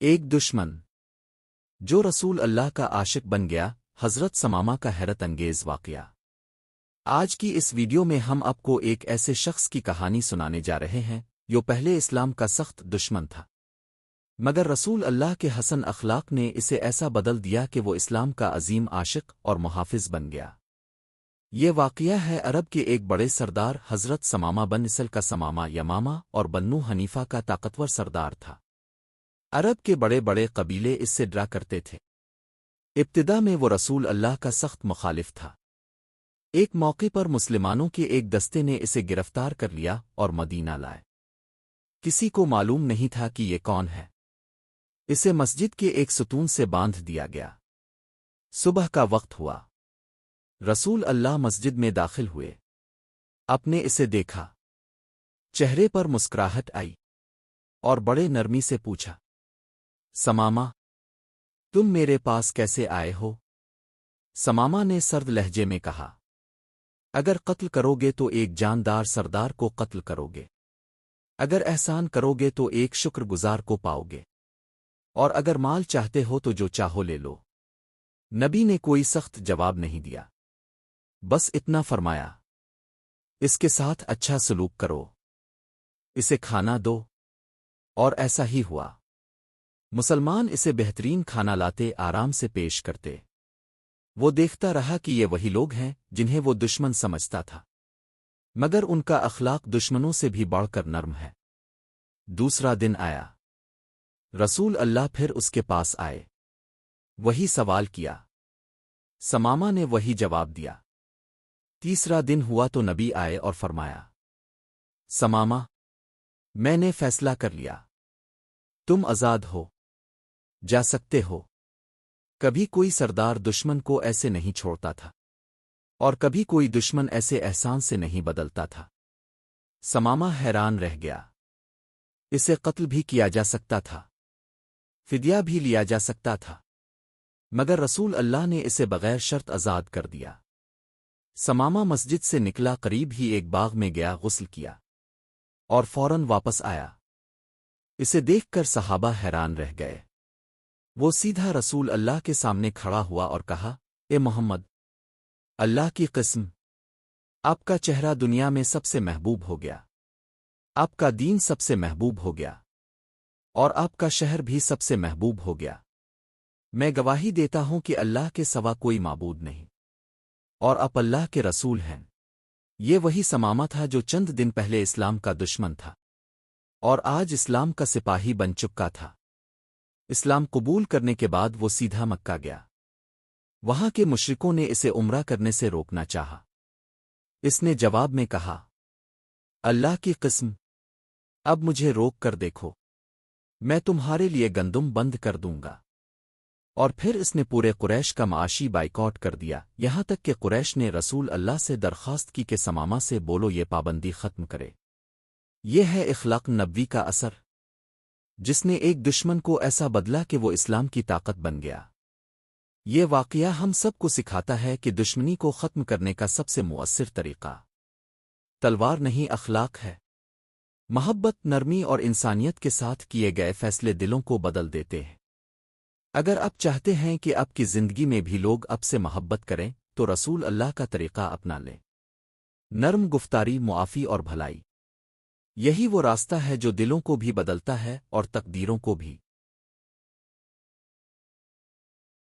ایک دشمن جو رسول اللہ کا عاشق بن گیا، حضرت ثمامہ کا حیرت انگیز واقعہ۔ آج کی اس ویڈیو میں ہم آپ کو ایک ایسے شخص کی کہانی سنانے جا رہے ہیں جو پہلے اسلام کا سخت دشمن تھا، مگر رسول اللہ کے حسن اخلاق نے اسے ایسا بدل دیا کہ وہ اسلام کا عظیم عاشق اور محافظ بن گیا۔ یہ واقعہ ہے عرب کے ایک بڑے سردار حضرت ثمامہ بن نسل کا ثمامہ یمامہ اور بنو حنیفہ کا طاقتور سردار تھا۔ عرب کے بڑے بڑے قبیلے اس سے ڈرا کرتے تھے۔ ابتدا میں وہ رسول اللہ کا سخت مخالف تھا۔ ایک موقع پر مسلمانوں کے ایک دستے نے اسے گرفتار کر لیا اور مدینہ لائے۔ کسی کو معلوم نہیں تھا کہ یہ کون ہے۔ اسے مسجد کے ایک ستون سے باندھ دیا گیا۔ صبح کا وقت ہوا، رسول اللہ مسجد میں داخل ہوئے۔ آپ نے اسے دیکھا، چہرے پر مسکراہٹ آئی اور بڑے نرمی سے پوچھا، ثمامہ، تم میرے پاس کیسے آئے ہو؟ ثمامہ نے سرد لہجے میں کہا، اگر قتل کرو گے تو ایک جاندار سردار کو قتل کرو گے، اگر احسان کرو گے تو ایک شکر گزار کو پاؤ گے، اور اگر مال چاہتے ہو تو جو چاہو لے لو۔ نبی نے کوئی سخت جواب نہیں دیا، بس اتنا فرمایا، اس کے ساتھ اچھا سلوک کرو، اسے کھانا دو۔ اور ایسا ہی ہوا۔ مسلمان اسے بہترین کھانا لاتے، آرام سے پیش کرتے۔ وہ دیکھتا رہا کہ یہ وہی لوگ ہیں جنہیں وہ دشمن سمجھتا تھا، مگر ان کا اخلاق دشمنوں سے بھی بڑھ کر نرم ہے۔ دوسرا دن آیا، رسول اللہ پھر اس کے پاس آئے۔ وہی سوال کیا، ثمامہ نے وہی جواب دیا۔ تیسرا دن ہوا تو نبی آئے اور فرمایا، ثمامہ، میں نے فیصلہ کر لیا، تم آزاد ہو، جا سکتے ہو۔ کبھی کوئی سردار دشمن کو ایسے نہیں چھوڑتا تھا، اور کبھی کوئی دشمن ایسے احسان سے نہیں بدلتا تھا۔ ثمامہ حیران رہ گیا۔ اسے قتل بھی کیا جا سکتا تھا، فدیہ بھی لیا جا سکتا تھا، مگر رسول اللہ نے اسے بغیر شرط آزاد کر دیا۔ ثمامہ مسجد سے نکلا، قریب ہی ایک باغ میں گیا، غسل کیا اور فوراً واپس آیا۔ اسے دیکھ کر صحابہ حیران رہ گئے۔ وہ سیدھا رسول اللہ کے سامنے کھڑا ہوا اور کہا، اے محمد، اللہ کی قسم، آپ کا چہرہ دنیا میں سب سے محبوب ہو گیا، آپ کا دین سب سے محبوب ہو گیا، اور آپ کا شہر بھی سب سے محبوب ہو گیا۔ میں گواہی دیتا ہوں کہ اللہ کے سوا کوئی معبود نہیں، اور آپ اللہ کے رسول ہیں۔ یہ وہی ثمامہ تھا جو چند دن پہلے اسلام کا دشمن تھا، اور آج اسلام کا سپاہی بن چکا تھا۔ اسلام قبول کرنے کے بعد وہ سیدھا مکہ گیا۔ وہاں کے مشرکوں نے اسے عمرہ کرنے سے روکنا چاہا۔ اس نے جواب میں کہا، اللہ کی قسم، اب مجھے روک کر دیکھو، میں تمہارے لیے گندم بند کر دوں گا۔ اور پھر اس نے پورے قریش کا معاشی بائیکاٹ کر دیا، یہاں تک کہ قریش نے رسول اللہ سے درخواست کی کہ ثمامہ سے بولو یہ پابندی ختم کرے۔ یہ ہے اخلاق نبوی کا اثر، جس نے ایک دشمن کو ایسا بدلا کہ وہ اسلام کی طاقت بن گیا۔ یہ واقعہ ہم سب کو سکھاتا ہے کہ دشمنی کو ختم کرنے کا سب سے مؤثر طریقہ تلوار نہیں، اخلاق ہے۔ محبت، نرمی اور انسانیت کے ساتھ کیے گئے فیصلے دلوں کو بدل دیتے ہیں۔ اگر آپ چاہتے ہیں کہ آپ کی زندگی میں بھی لوگ آپ سے محبت کریں تو رسول اللہ کا طریقہ اپنا لیں۔ نرم گفتاری، معافی اور بھلائی، یہی وہ راستہ ہے جو دلوں کو بھی بدلتا ہے اور تقدیروں کو بھی۔